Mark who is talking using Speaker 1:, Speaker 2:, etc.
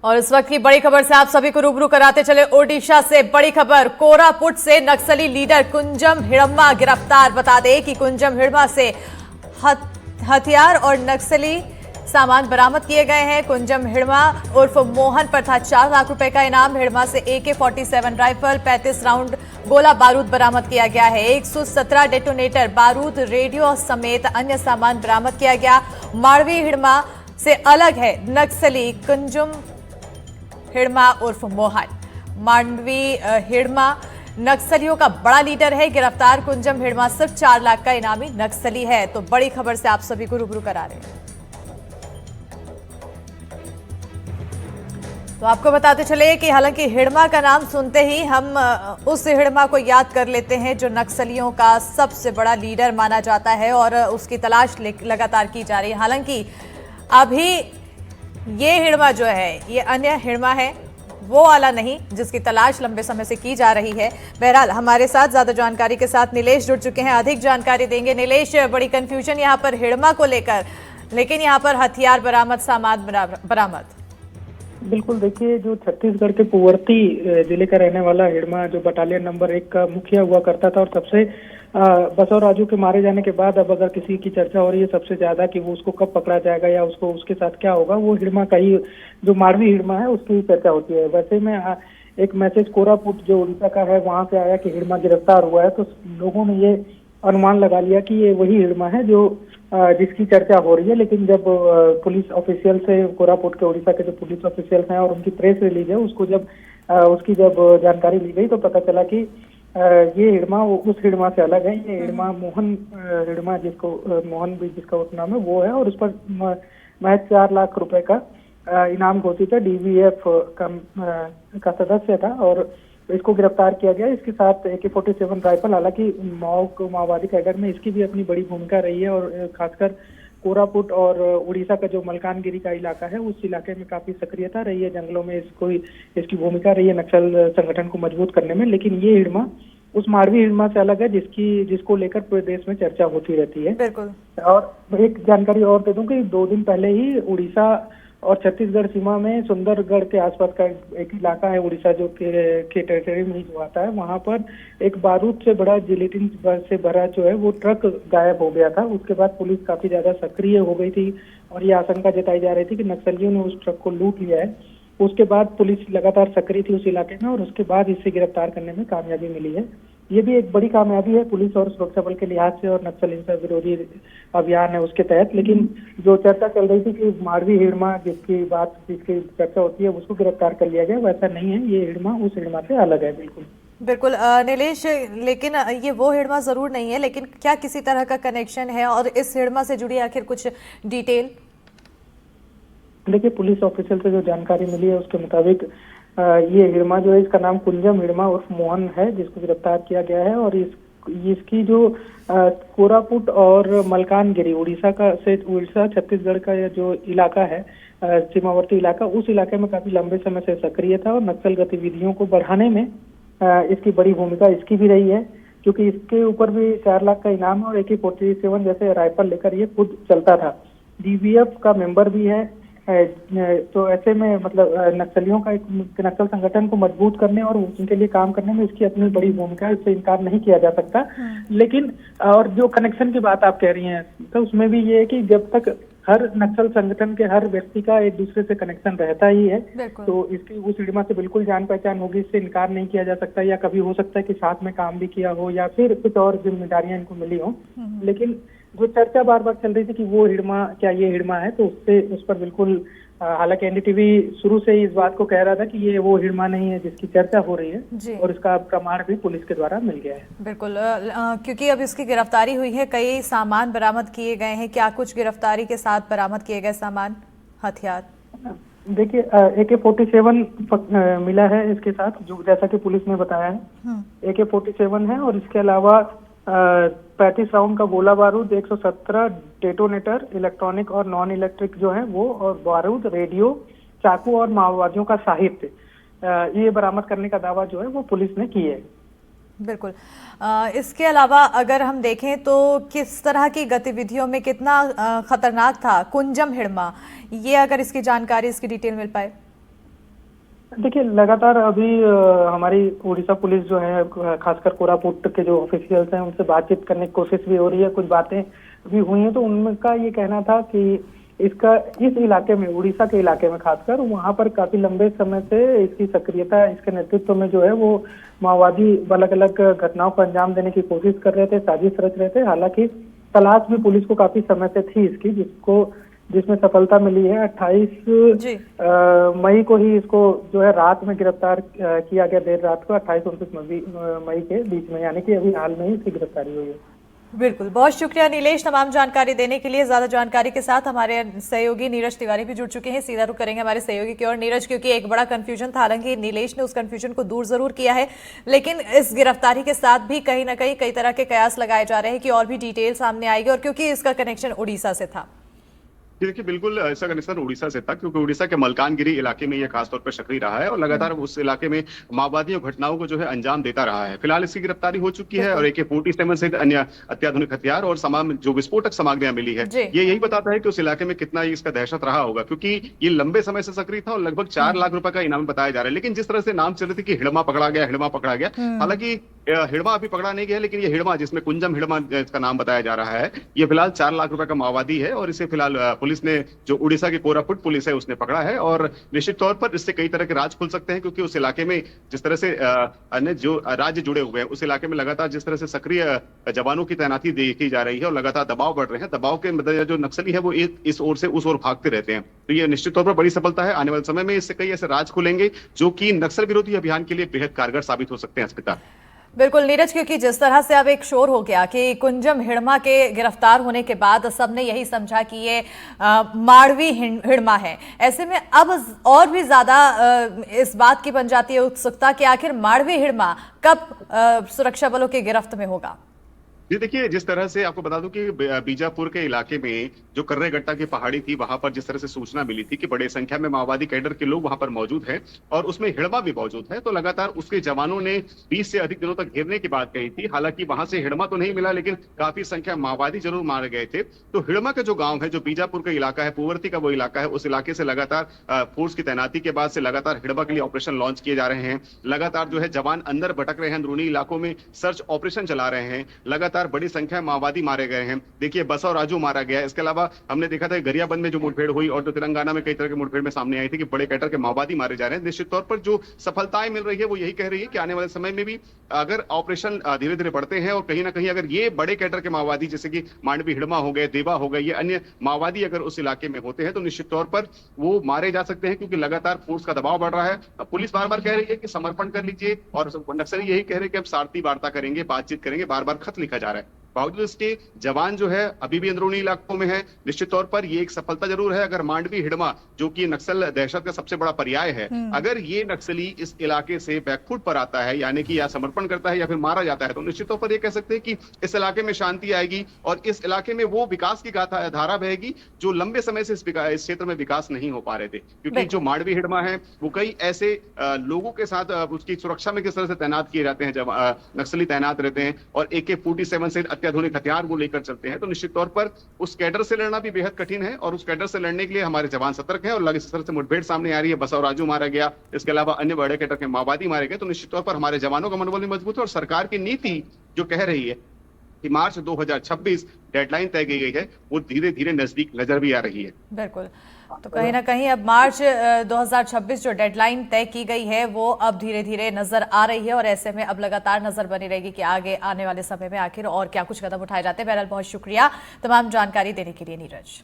Speaker 1: और इस वक्त की बड़ी खबर से आप सभी को रूबरू कराते चले ओडिशा से बड़ी खबर। कोरापुट से नक्सली लीडर कुंजम हिड़म्मा गिरफ्तार। बता दें कि कुंजम हिड़म्मा से हथियार और नक्सली सामान बरामद किए गए हैं। कुंजम हिड़म्मा उर्फ मोहन पर था 4 लाख रुपए का इनाम। हिड़म्मा से AK-47 राइफल, 35 राउंड गोला बारूद बरामद किया गया है। 117 डेटोनेटर, बारूद, रेडियो समेत अन्य सामान बरामद किया गया। मांडवी हिड़म्मा से अलग है नक्सली कुंजम हिड़म्मा उर्फ मोहन। मांडवी हिड़म्मा नक्सलियों का बड़ा लीडर है। गिरफ्तार कुंजम हिड़म्मा सिर्फ 4 लाख का इनामी नक्सली है। तो बड़ी खबर से आप सभी को रूबरू करा रहे हैं। तो आपको बताते चले कि हालांकि हिड़म्मा का नाम सुनते ही हम उस हिड़म्मा को याद कर लेते हैं जो नक्सलियों का सबसे बड़ा लीडर माना जाता है और उसकी तलाश लगातार की जा रही है। हालांकि अभी ये हिड़म्मा जो है ये अन्य हिड़म्मा है, वो वाला नहीं जिसकी तलाश लंबे समय से की जा रही है। बहरहाल हमारे साथ ज्यादा जानकारी के साथ नीलेश जुड़ चुके हैं, अधिक जानकारी देंगे। नीलेश, बड़ी कंफ्यूजन यहाँ पर हिड़म्मा को लेकर, लेकिन यहाँ पर हथियार बरामद, सामान बरामद।
Speaker 2: बिल्कुल, देखिए, जो छत्तीसगढ़ के पुवर्ती जिले का रहने वाला हिड़म्मा जो बटालियन नंबर 1 का मुखिया हुआ करता था और सबसे बसव राजू के मारे जाने के बाद अब अगर किसी की चर्चा हो रही है सबसे ज्यादा कि वो उसको कब पकड़ा जाएगा या उसको उसके साथ क्या होगा, वो हिड़म्मा का ही, जो मांडवी हिड़म्मा है उसकी चर्चा होती है। वैसे में एक मैसेज कोरापुट जो उड़ीसा का है वहां से आया कि हिड़म्मा गिरफ्तार हुआ है, तो लोगों ने ये अनुमान लगा लिया कि ये वही हिड़म्मा है जो जिसकी चर्चा हो रही है। लेकिन जब पुलिस ऑफिशियल से, कोरापुट के उड़ीसा के जो पुलिस ऑफिशियल्स हैं और उनकी प्रेस रिलीज है, उसको जब उसकी जानकारी ली गई तो पता चला कि ये हिड़म्मा उस हिड़म्मा से अलग है। ये हिड़म्मा मोहन हिड़म्मा, जिसको मोहन भी जिसका उपनाम है, वो है और उस पर महज 4 लाख रुपए का इनाम घोषित है। DVF का सदस्य था और इसको गिरफ्तार किया गया। इसके साथ AK-47 राइफल, हालांकि माओवादी कैडर में इसकी भी अपनी बड़ी भूमिका रही है और खासकर कोरापुट और उड़ीसा का जो मलकानगिरी का इलाका है उस इलाके में काफी सक्रियता रही है, जंगलों में इसकी भूमिका रही है नक्सल संगठन को मजबूत करने में। लेकिन ये हिड़म्मा उस मांडवी हिड़म्मा से अलग है जिसको लेकर पूरे देश में चर्चा होती रहती है।
Speaker 1: बिल्कुल।
Speaker 2: और एक जानकारी और दे दूं कि 2 दिन पहले ही उड़ीसा और छत्तीसगढ़ सीमा में सुंदरगढ़ के आसपास का एक इलाका है उड़ीसा जो के टेरिटरी में जो आता है, वहां पर एक बारूद से बड़ा जिलेटिन से भरा जो है वो ट्रक गायब हो गया था। उसके बाद पुलिस काफी ज्यादा सक्रिय हो गई थी और ये आशंका जताई जा रही थी कि नक्सलियों ने उस ट्रक को लूट लिया है। उसके बाद पुलिस लगातार सक्रिय थी उस इलाके में और उसके बाद इसे गिरफ्तार करने में कामयाबी मिली है। ये भी एक बड़ी कामयाबी है पुलिस और सुरक्षा बल के लिहाज से और नक्सल हिंसा विरोधी अभियान है उसके तहत। लेकिन जो चर्चा चल रही थी कि मांडवी हिड़म्मा जिसकी चर्चा होती है उसको गिरफ्तार कर लिया गया, वैसा नहीं है। ये हिड़म्मा उस हिड़म्मा से अलग है।
Speaker 1: बिल्कुल नीलेश, लेकिन ये वो हिड़म्मा जरूर नहीं है, लेकिन क्या किसी तरह का कनेक्शन है और इस हिड़म्मा से जुड़ी आखिर कुछ डिटेल?
Speaker 2: देखिए, पुलिस ऑफिसर से जो जानकारी मिली है उसके मुताबिक ये हिड़म्मा जो है इसका नाम कुंजम हिड़म्मा उर्फ मोहन है, जिसको गिरफ्तार किया गया है। और इसकी जो कोरापुट और मलकानगिरी उड़ीसा छत्तीसगढ़ का जो इलाका है, सीमावर्ती इलाका, उस इलाके में काफी लंबे समय से सक्रिय था और नक्सल गतिविधियों को बढ़ाने में इसकी बड़ी भूमिका इसकी भी रही है, क्योंकि इसके ऊपर भी 4 लाख का इनाम और AK-47 जैसे राइफल लेकर ये खुद चलता था। DVF का मेंबर भी है। तो ऐसे में मतलब नक्सलियों का नक्सल संगठन को मजबूत करने और उनके लिए काम करने में इसकी अपनी बड़ी भूमिका है, इससे इनकार नहीं किया जा सकता। लेकिन और जो कनेक्शन की बात आप कह रही हैं, तो उसमें भी ये है कि जब तक हर नक्सल संगठन के हर व्यक्ति का एक दूसरे से कनेक्शन रहता ही है, तो इसकी उस हिड़म्मा से बिल्कुल जान पहचान होगी, इससे इनकार नहीं किया जा सकता। या कभी हो सकता है कि साथ में काम भी किया हो या फिर कुछ और जिम्मेदारियां इनको मिली हो। लेकिन जो चर्चा बार बार चल रही थी कि वो हिड़म्मा, क्या ये हिड़म्मा है, तो उस पर बिल्कुल, हालांकि NDTV शुरू से ही इस बात को कह रहा था कि ये वो हिड़म्मा नहीं है जिसकी चर्चा हो रही है और इसका प्रमाण भी पुलिस के द्वारा मिल गया है। बिल्कुल,
Speaker 1: क्योंकि अब इसकी गिरफ्तारी हुई है, कई सामान बरामद किए गए हैं। क्या कुछ गिरफ्तारी के साथ बरामद किए गए सामान, हथियार?
Speaker 2: देखिए, AK-47 मिला है इसके साथ, जो जैसा कि पुलिस ने बताया है AK-47 है और इसके अलावा 35 राउंड का गोला बारूद, 117 डेटोनेटर, इलेक्ट्रॉनिक और नॉन इलेक्ट्रिक जो है वो, और बारूद, रेडियो, चाकू और माओवादियों का साहित्य, ये बरामद करने का दावा जो है वो पुलिस ने किया है।
Speaker 1: बिल्कुल। इसके अलावा अगर हम देखें तो किस तरह की गतिविधियों में कितना खतरनाक था कुंजम हिड़म्मा, ये अगर इसकी जानकारी, इसकी डिटेल मिल पाए?
Speaker 2: देखिए, लगातार अभी हमारी उड़ीसा पुलिस जो है, खासकर कोरापुट के जो ऑफिशियल्स हैं उनसे बातचीत करने की कोशिश भी हो रही है। कुछ बातें भी हुई हैं, तो उनका ये कहना था कि इसका इस इलाके में, उड़ीसा के इलाके में खासकर, वहां पर काफी लंबे समय से इसकी सक्रियता, इसके नेतृत्व में जो है वो माओवादी अलग अलग घटनाओं को अंजाम देने की कोशिश कर रहे थे, साजिश रच रहे थे। हालांकि तलाश भी पुलिस को काफी समय से थी इसकी, जिसमें सफलता मिली है। 28 मई को ही इसको जो है रात में गिरफ्तार किया गया, देर रात को 28-29 मई के बीच में, यानी कि अभी हाल में ही इसकी गिरफ्तारी हुई है।
Speaker 1: बिल्कुल, बहुत शुक्रिया नीलेश तमाम जानकारी देने के लिए। ज्यादा जानकारी के साथ हमारे सहयोगी नीरज तिवारी भी जुड़ चुके हैं। सीधा रुख करेंगे हमारे सहयोगी की ओर। नीरज, क्योंकि एक बड़ा कंफ्यूजन था, हालांकि नीलेश ने उस कंफ्यूजन को दूर जरूर किया है, लेकिन इस गिरफ्तारी के साथ भी कहीं ना कहीं कई तरह के कयास लगाए जा रहे हैं कि और भी डिटेल सामने आएगी, और क्योंकि इसका कनेक्शन उड़ीसा से था।
Speaker 3: देखिए, बिल्कुल ऐसा कनेक्शन उड़ीसा से था, क्योंकि उड़ीसा के मलकानगिरी इलाके में यह खासतौर पर सक्रिय रहा है और लगातार उस इलाके में माओवादियों घटनाओं को जो है अंजाम देता रहा है। फिलहाल इसकी गिरफ्तारी हो चुकी है और AK-47 सहित अन्य अत्याधुनिक हथियार और जो विस्फोटक सामग्रियां मिली है, ये यही बताता है कि उस इलाके में कितना इसका दहशत रहा होगा, क्योंकि ये लंबे समय से सक्रिय था और लगभग 4 लाख रुपए का इनाम बताया जा रहा है। लेकिन जिस तरह से नाम चल रही थी कि हिड़मा पकड़ा गया, हिड़मा पकड़ा गया, हालांकि हिड़मा अभी पकड़ा नहीं गया, लेकिन ये हिड़मा, जिसमें कुंजम हिड़मा इसका नाम बताया जा रहा है, ये फिलहाल 4 लाख रुपए का माओवादी है और इसे फिलहाल पुलिस ने, जो उड़ीसा की कोरापुट पुलिस है, उसने पकड़ा है। और निश्चित तौर पर इससे कई तरह के राज खुल सकते हैं, क्योंकि उस इलाके में जिस तरह से अन्य जो राज्य जुड़े हुए हैं, उस इलाके में लगातार जिस तरह से सक्रिय जवानों की तैनाती देखी जा रही है और लगातार दबाव बढ़ रहे हैं, दबाव के मतलब जो नक्सली है वो इस ओर से उस ओर भागते रहते हैं। तो ये निश्चित तौर पर बड़ी सफलता है। आने वाले समय में इससे कई ऐसे राज खुलेंगे जो कि नक्सल विरोधी अभियान के लिए बेहद कारगर साबित हो सकते हैं। अस्मिता,
Speaker 1: बिल्कुल नीरज, क्योंकि जिस तरह से अब एक शोर हो गया कि कुंजम हिड़मा के गिरफ्तार होने के बाद सबने यही समझा कि ये माड़वी हिड़मा है, ऐसे में अब और भी ज्यादा इस बात की बन जाती है उत्सुकता कि आखिर माड़वी हिड़मा कब सुरक्षा बलों की गिरफ्त में होगा।
Speaker 3: जी देखिए, जिस तरह से आपको बता दूं कि बीजापुर के इलाके में जो कर्रेगट्टा की पहाड़ी थी, वहां पर जिस तरह से सूचना मिली थी कि बड़े संख्या में माओवादी कैडर के लोग वहां पर मौजूद हैं और उसमें हिड़मा भी मौजूद है, तो लगातार उसके जवानों ने 20 से अधिक दिनों तक घेरने की बात कही थी। हालांकि वहां से हिड़मा तो नहीं मिला, लेकिन काफी संख्या माओवादी जरूर मारे गए थे। तो हिड़मा का जो गाँव है, जो बीजापुर का इलाका है, पुवर्ती का वो इलाका है, उस इलाके से लगातार फोर्स की तैनाती के बाद से लगातार हिड़मा के लिए ऑपरेशन लॉन्च किए जा रहे हैं। लगातार जो है जवान अंदर भटक रहे हैं, अंदरूनी इलाकों में सर्च ऑपरेशन चला रहे हैं। लगातार बड़ी संख्या माओवादी मारे गए हैं। देखिए, बसव राजू मारा गया है। इसके अलावा हमने देखा था गरियाबंद में जो मुठभेड़ हुई और जो तेलंगाना में कई तरह की मुठभेड़ में सामने आई थी कि बड़े कैडर के माओवादी मारे जा रहे हैं। निश्चित तौर पर जो सफलताएं मिल रही है वो यही कह रही है कि आने वाले समय में भी अगर ऑपरेशन धीरे धीरे बढ़ते हैं और कहीं ना कहीं अगर ये बड़े कैडर के माओवादी जैसे कि मांडवी हिड़मा हो गए, देवा हो गए, ये अन्य माओवादी अगर उस इलाके में होते हैं तो निश्चित तौर पर वो मारे जा सकते हैं, क्योंकि लगातार फोर्स का दबाव बढ़ रहा है। पुलिस बार बार कह रही है कि समर्पण कर लीजिए और नक्सली यही कह रहे हैं कि हम शांति वार्ता करेंगे, बातचीत करेंगे, बार बार खत लिखा जा रहा है। बावजूद इसके जवान जो है अभी भी अंदरूनी इलाकों में है। निश्चित तौर पर ये एक सफलता जरूर है। अगर मांडवी हिड़मा, जो कि नक्सल दहशत का सबसे बड़ा पर्याय है, अगर ये नक्सली इस इलाके से बैकफुट पर आता है, यानी कि या समर्पण करता है या फिर मारा जाता है, तो निश्चित तौर पर ये कह सकते हैं कि इस इलाके में शांति आएगी और इस इलाके में वो विकास की धारा बहेगी जो लंबे समय से इस क्षेत्र में विकास नहीं हो पा रहे थे। क्योंकि जो मांडवी हिड़मा है वो कई ऐसे लोगों के साथ उसकी सुरक्षा में किस तरह से तैनात किए जाते हैं, जब नक्सली तैनात रहते हैं और AK-47 से अत्याधुनिक हथियार वो लेकर चलते हैं, तो निश्चित तौर पर उस कैडर से लड़ना भी बेहद कठिन है और उस कैडर से लड़ने के लिए हमारे जवान सतर्क हैं। और इस तरह से मुठभेड़ सामने आ रही है, बसव राजू मारा गया, इसके अलावा अन्य बड़े कैडर के माओवादी मारे गए, तो निश्चित तौर पर हमारे जवानों का मनोबल भी मजबूत है और सरकार की नीति जो कह रही है कि मार्च 2026 डेडलाइन तय की गई है, वो धीरे धीरे नजदीक नजर भी आ रही है।
Speaker 1: बिल्कुल, तो कहीं ना कहीं अब मार्च 2026 जो डेडलाइन तय की गई है वो अब धीरे धीरे नजर आ रही है और ऐसे में अब लगातार नजर बनी रहेगी कि आगे आने वाले समय में आखिर और क्या कुछ कदम उठाए जाते हैं। बहरहाल बहुत शुक्रिया तमाम जानकारी देने के लिए नीरज।